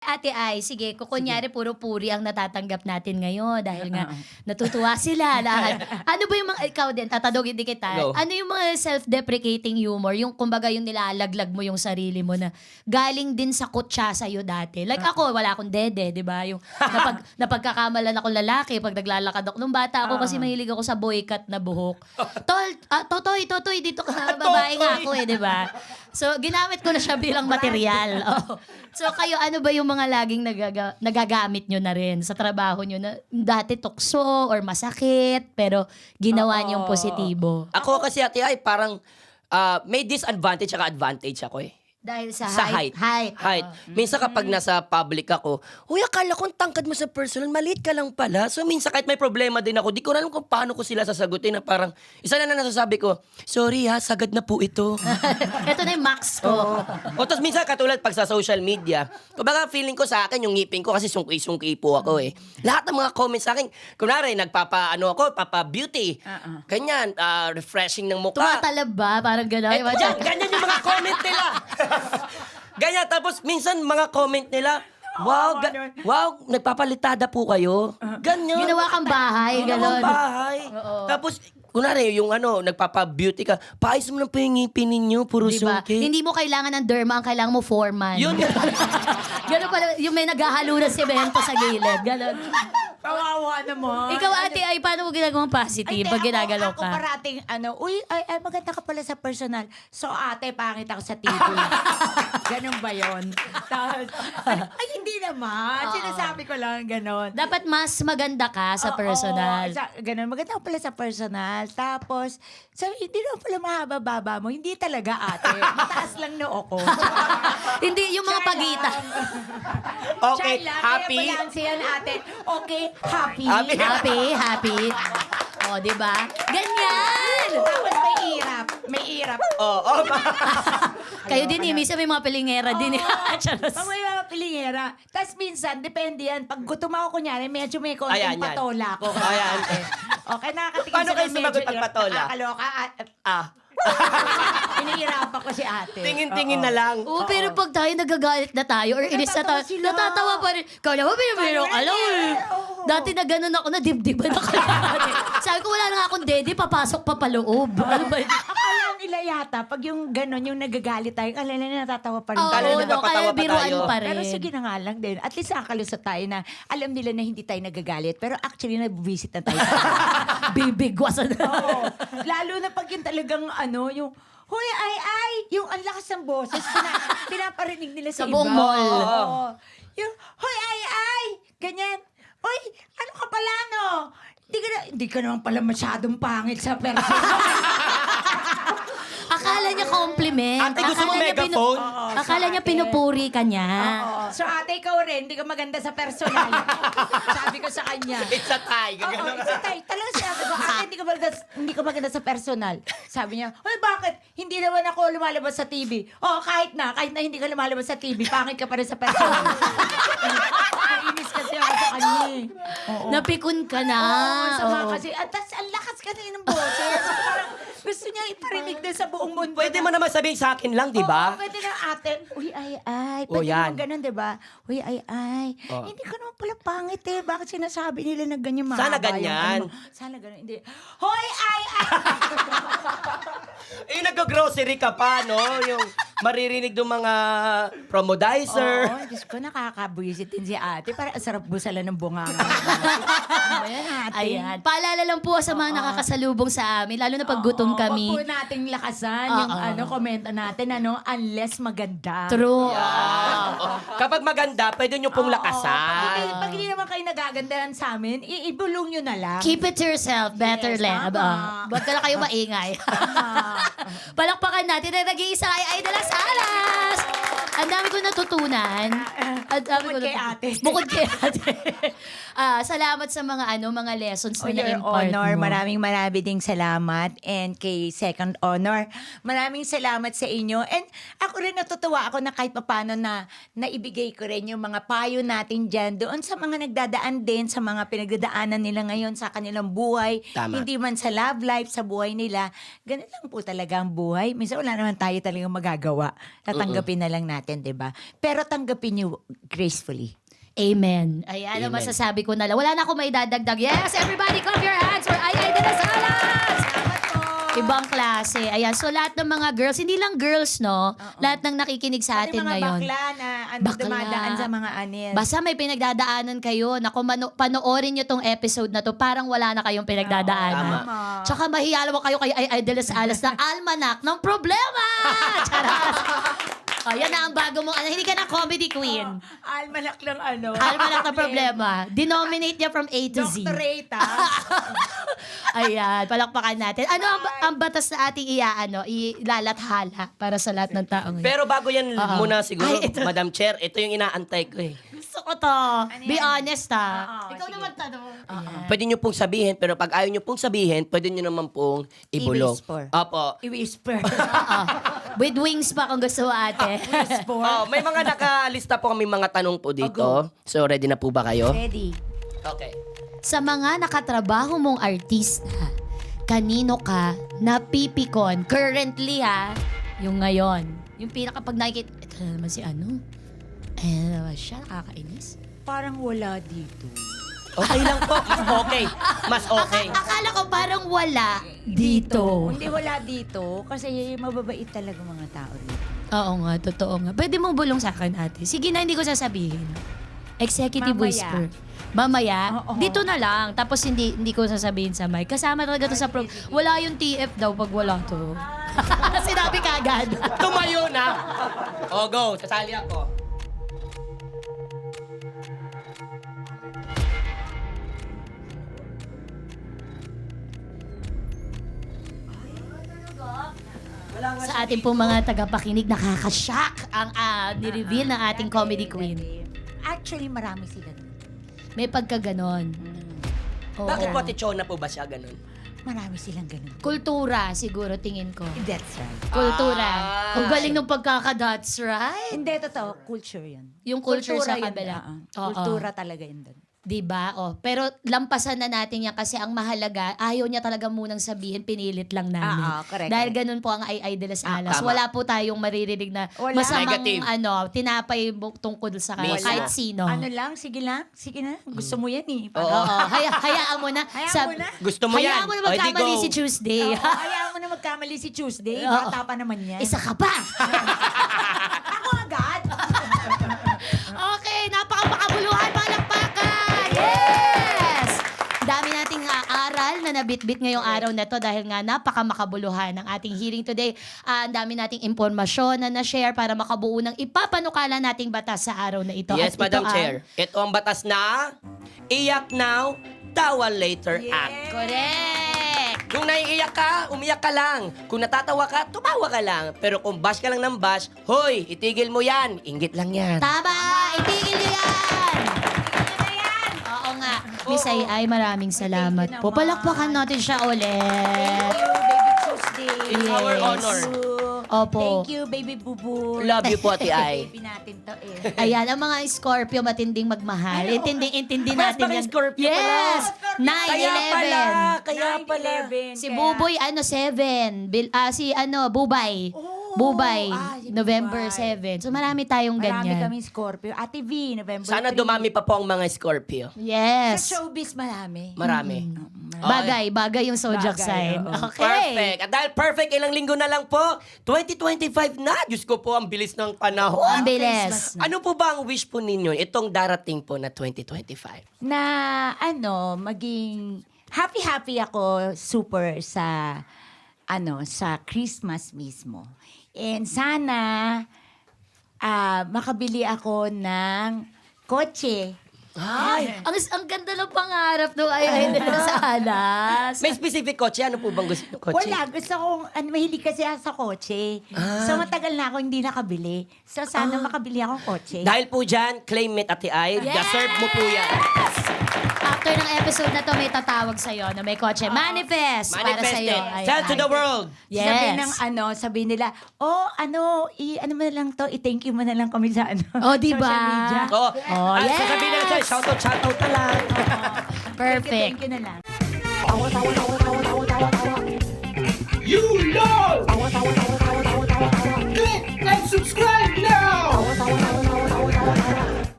Ate Ay, sige, kunyari puro puri ang natatanggap natin ngayon dahil nga natutuwa sila lahat. Ano ba yung mga, ikaw din, tatanungin din kita, Go. ano yung mga self-deprecating humor, yung kumbaga yung nilalaglag mo yung sarili mo na galing din sa kutsa sa'yo dati. Like ako, wala akong dede, di ba? Yung napagkakamalan ako lalaki pag naglalakad ako. Nung bata ako kasi mahilig ako sa boycut na buhok. Totoy, dito ka, babae nga ako di ba? So, ginamit ko na siya bilang material. Oh. So, kayo, ano ba yung mga laging nagagamit nyo na rin sa trabaho nyo na dati tukso or masakit, pero ginawa nyo yung positibo? Ako kasi ate ay parang may disadvantage at advantage ako eh. Dahil sa Height. height. Minsan kapag nasa public ako, uy, akala ko ang tangkad mo sa personal, maliit ka lang pala. So minsan kahit may problema din ako, di ko alam kung paano ko sila sasagutin na parang, isa na nasasabi ko, sorry ha, sagad na po ito. Ito na yung max ko. O tapos minsan katulad pag sa social media, kumbaga feeling ko sa akin yung ngipin ko kasi sungki-sungki po ako eh. Lahat ng mga comments sa akin, kunwari papa beauty, ganyan, refreshing ng mukha. Tumatalab ba? Parang gano'n. Ganyan yung mga comment nila. Ganyan, tapos minsan mga comment nila, wow, nagpapalitada po kayo. Ganyan. Ginawa kang bahay, Ginawang gano'n. bahay. Tapos, kunwari, yung nagpapa-beauty ka, paayos mo lang po yung ngipin ninyo, puro Diba? sungkit. Hindi mo kailangan ng derma, ang kailangan mo foreman. Yun. Gano'n pala, yung may naghahalo na semento sa gilid. Gano'n. Kawawa naman. Ikaw, ate, ay paano mo ginagawang positive pag ginagalaw ako ka? parating, uy, ay, maganda ka pala sa personal. So, ate, pangit ako sa TV. Ganon ba yun? Tapos, ay, hindi naman. Sinasabi ko lang ganon. Dapat mas maganda ka sa personal. Ganon, maganda ako pala sa personal. Tapos, sabi, hindi naman pala mahaba-baba mo. Hindi talaga, ate. Mataas lang noo ko. Hindi, yung mga pagitan. Okay, happy? Kaya balanse yan, ate. Okay, happy. Happy. O, di ba? Ganyan! Tapos may irap. May irap. Oo. Kayo din, minsan may mga pilingera din. Charos. Pag may mga pilingera. Tapos minsan, depende yan. Pag gutom ako kunyari, medyo may konting Ayan, yan. patola ako. Ayan. Okay, nakakatingin Paano kayo sumagot pag patola? Nakakaloka. Pinihirapan ko si ate. Tingin-tingin na lang. Oo, pero pag tayo nagagalit na tayo or inis na tayo, Natatawa sila. natatawa pa rin. Kala mo, pinapiro ka lang eh. Oo. Dati na gano'n ako, nadibdiban ako. Sabi ko, wala na nga akong dede, papasok pa paloob. Ano ba yun? Akala nila yata, pag yung gano'n, yung nagagalit tayo, akala nila natatawa pa rin. Oo, Kala nila no, napapatawa kaya pa biruan tayo. pa rin. Pero sige na nga lang din. At least nakakalusot tayo na alam nila na hindi tayo nagagalit. Pero actually, nag-visit na tayo. Bibigwasan na. Oo. Lalo na pag yung talagang yung hoy, ay, yung ang lakas ng boses, pinaparinig nila sa Sa buong iba. mall. Oo. Yung, hoy, ay, ganyan. Hoy, ano ka pala, no? Hindi ka naman pala masyadong pangit sa person. Akala niya compliment. Ate, gusto mo Akala niya megaphone? Akala niya pinupuri ka niya. Oo. So, ate, ikaw rin, hindi ka maganda sa personal. Sabi ko sa kanya. It's a tie. Oo, isa tayo. Talagang sinabi ko, ate, hindi ka maganda sa personal. Sabi niya, hoy, bakit? Hindi naman ako lumalabas sa TV. Oo, kahit na hindi ka lumalabas sa TV, pangit ka pa rin sa personal. Nainis kasi ako sa kanya eh. Oo. Napikon ka na. Oo, sama Oo. kasi. At tas, ang lakas kasi ng boses. Parang gusto niya iparinig din sa buong mundo. Pwede mo naman sabihin sa akin lang, di ba? Oo, pwede na ate. Uy, ay. O, Pwede yan. naman ganun, di ba? Uy, ay. Oh. Hindi ka naman pala pangit eh. Bakit sinasabi nila na ganyan mahaba? Sana yung ganyan. ano mo? Sana ganyan. Hindi. Hoy, ay. Nag-grocery ka pa, no? Yung maririnig ng mga promodizer. Oo, Diyos ko, nakakabuisit din si ate. Parang ang sarap busalan ng bunganga. Ayan, ate. Ayan. Paalala lang po sa mga nakakasalubong sa amin, lalo na pag gutom kami. Huwag po nating lakasan yung komenta natin, unless maganda. True. Kapag maganda, pwede nyo pong lakasan. Pag hindi naman kayo nagagandahan sa amin, ibulong nyo na lang. Keep it to yourself. Better Yes, lang. tama. Huwag ka na kayo maingay. Palakpakan natin na nag-iisa ay de las Alas. Ang dami ko natutunan. Ang dami Bukod kay ate. Bukod kay ate. Salamat sa mga lessons na Your na-impart Honor, mo. maraming ding salamat. And kay Second Honor, maraming salamat sa inyo. And ako rin natutuwa ako na kahit papano na naibigay ko rin yung mga payo natin dyan doon sa mga nagdadaan din, sa mga pinagdadaanan nila ngayon sa kanilang buhay. Tama. Hindi man sa love life, sa buhay nila. Ganun lang po talaga ang buhay. Minsan wala naman tayo talagang magagawa. Tatanggapin na lang natin. natin, di ba? Pero tanggapin niyo gracefully. Amen. Ayan ang Amen. masasabi ko na lang. Wala na akong may dadagdag. Yes, everybody clap your hands for Ay de las Alas! Ibang klase. Ayan, so lahat ng mga girls, hindi lang girls, no? Lahat ng nakikinig sa Pati atin mga ngayon. bakla na Bakla. dumadaan sa mga anil. Basta may pinagdadaanan kayo. Naku, panoorin nyo tong episode na to. Parang wala na kayong pinagdadaanan. Tama. Tsaka mahiyalo kayo kay Ay de las Alas ng almanak ng problema! Charot! O, yan na ang bago mong, hindi ka na comedy queen. Almanak lang ano. Almanak na problema. Denominate niya from A to Z. Doctorate, Ayan, palakpakan natin. Ano ang batas na ating ilalathala para sa lahat ng tao ngayon? Pero bago yan Oo. muna siguro, Ay, ito. Madam Chair, ito yung inaantay ko eh. Gusto ko to. Be yan? honest ha. Oo, Ikaw sige. na magtanong. Ayan. Pwede nyo pong sabihin, pero pag ayaw nyo pong sabihin, pwede nyo naman pong ibulong. I-whisper. Opo. I-whisper. Oo. With wings pa kung gusto mo ate. Oh, may mga nakalista po kami mga tanong po dito. So, ready na po ba kayo? Ready. Okay. Sa mga nakatrabaho mong artista, kanino ka napipikon currently ha? Yung ngayon. Yung pinakapag nakikita, ito na naman si ano? Ayan na naman siya, nakakainis. Parang wala dito. Okay lang po. Mas okay. Mas okay. Akala ko parang wala dito. Hindi wala dito kasi mababait talaga mga tao dito. Oo nga, totoo nga. Pwede mong bulong sa akin, ate. Sige na, hindi ko sasabihin. Executive Mamaya. whisper. Mamaya, Oo. dito na lang. Tapos hindi ko sasabihin sa mic. Kasama talaga to sa wala yung TF daw pag wala to. Sinabi ka agad. Tumayo na. O, go. Sasali ako. Sa ating pong mga tagapakinig, nakakashock ang nireveal ng ating comedy queen. Actually, marami sila dun. May pagkaganon. Oo. Bakit po, Tichona po ba siya ganun? Marami silang ganun. Kultura, siguro, tingin ko. That's right. Kultura. Ah. Kung galing ng that's right. Hindi, totoo. Culture yun. Yung culture sa yun, kabila. oo. Kultura talaga yun dun. Diba? Oh. Pero lampasan na natin yan kasi ang mahalaga, ayaw niya talaga munang sabihin, pinilit lang namin. Correct. Dahil ganun po ang Ay de las Alas. tama. Wala po tayong maririnig na Wala. masamang Negative. tinapay tungkol sa Mismo. kahit sino. Ano lang, sige na. Gusto mo yan eh. Oo. Oo. Hayaan mo na. Hayaan mo na. Gusto mo yan? Hayaan mo na O, di magkamali go. si Tuesday. Oo, hayaan mo na magkamali si Tuesday. Oo. Bata pa naman yan. Isa ka pa. Ako agad. Okay, napakamakabuluhan, palakpakan! Yes! Dami nating aral na nabitbit ngayong araw na to dahil nga napakamakabuluhan ng ating hearing today. Ang dami nating impormasyon na na-share para makabuo ng ipapanukala nating batas sa araw na ito. Yes, At ito Madam ang- Chair. Ito ang batas na Iyak Now, Tawa Later Act. Correct! Kung naiiyak ka, umiyak ka lang. Kung natatawa ka, tumawa ka lang. Pero kung bash ka lang ng bash, hoy, itigil mo yan. Inggit lang yan. Tama! Itigil niyo yan! Oo nga. Miss Ay, maraming salamat po. Palakpakan natin siya ulit. Thank you, baby Tuesday. It's our honor. Opo. Thank you, baby Bubu. Love you po, Ate Ay. Baby natin to eh. Ayan, ang mga Scorpio matinding magmahal. Intindi Mas natin pala yan. Scorpio pala. Yes! Kaya pala, 9-11. kaya pala. 9/11, Si kaya- Buboy, 7. Si Bubay. Oh, Bubay, si November Bubay. 7. So marami tayong Marami ganyan. kaming Scorpio. Ate V, November Sana 3. dumami pa po ang mga Scorpio. Yes. Sa showbiz, marami. Marami. Bagay yung zodiac Bagay, sign. oo. Okay. Perfect. At dahil perfect, ilang linggo na lang po, 2025 na. Diyos ko po, ang bilis ng panahon. Ang bilis. Christmas na. Ano po ba ang wish po ninyo itong darating po na 2025? Na maging happy ako super sa sa Christmas mismo. And sana makabili ako ng kotse. Ay, ang ganda ng pangarap no ay sa alas. May specific kotse? Ano po bang gusto ng kotse? Wala, gusto kong, mahilig kasi ako sa kotse. So matagal na ako hindi nakabili. So sana makabili ako ng kotse. Dahil po dyan, claim it, Ate Ay. Yes! Deserve mo po yan. After ng episode na to, may tatawag sa'yo na may kotse. Manifest! Para Manifest sa'yo. it. Ayan. Tell to the world. Yes. Sabihin nila, ano mo na lang to, i-thank you mo na lang kami sa Oh, di ba? social media. Oh, yes! Sasabihin na sa'yo, shoutout na lang. Perfect. Thank you na lang. You know! Click and subscribe now!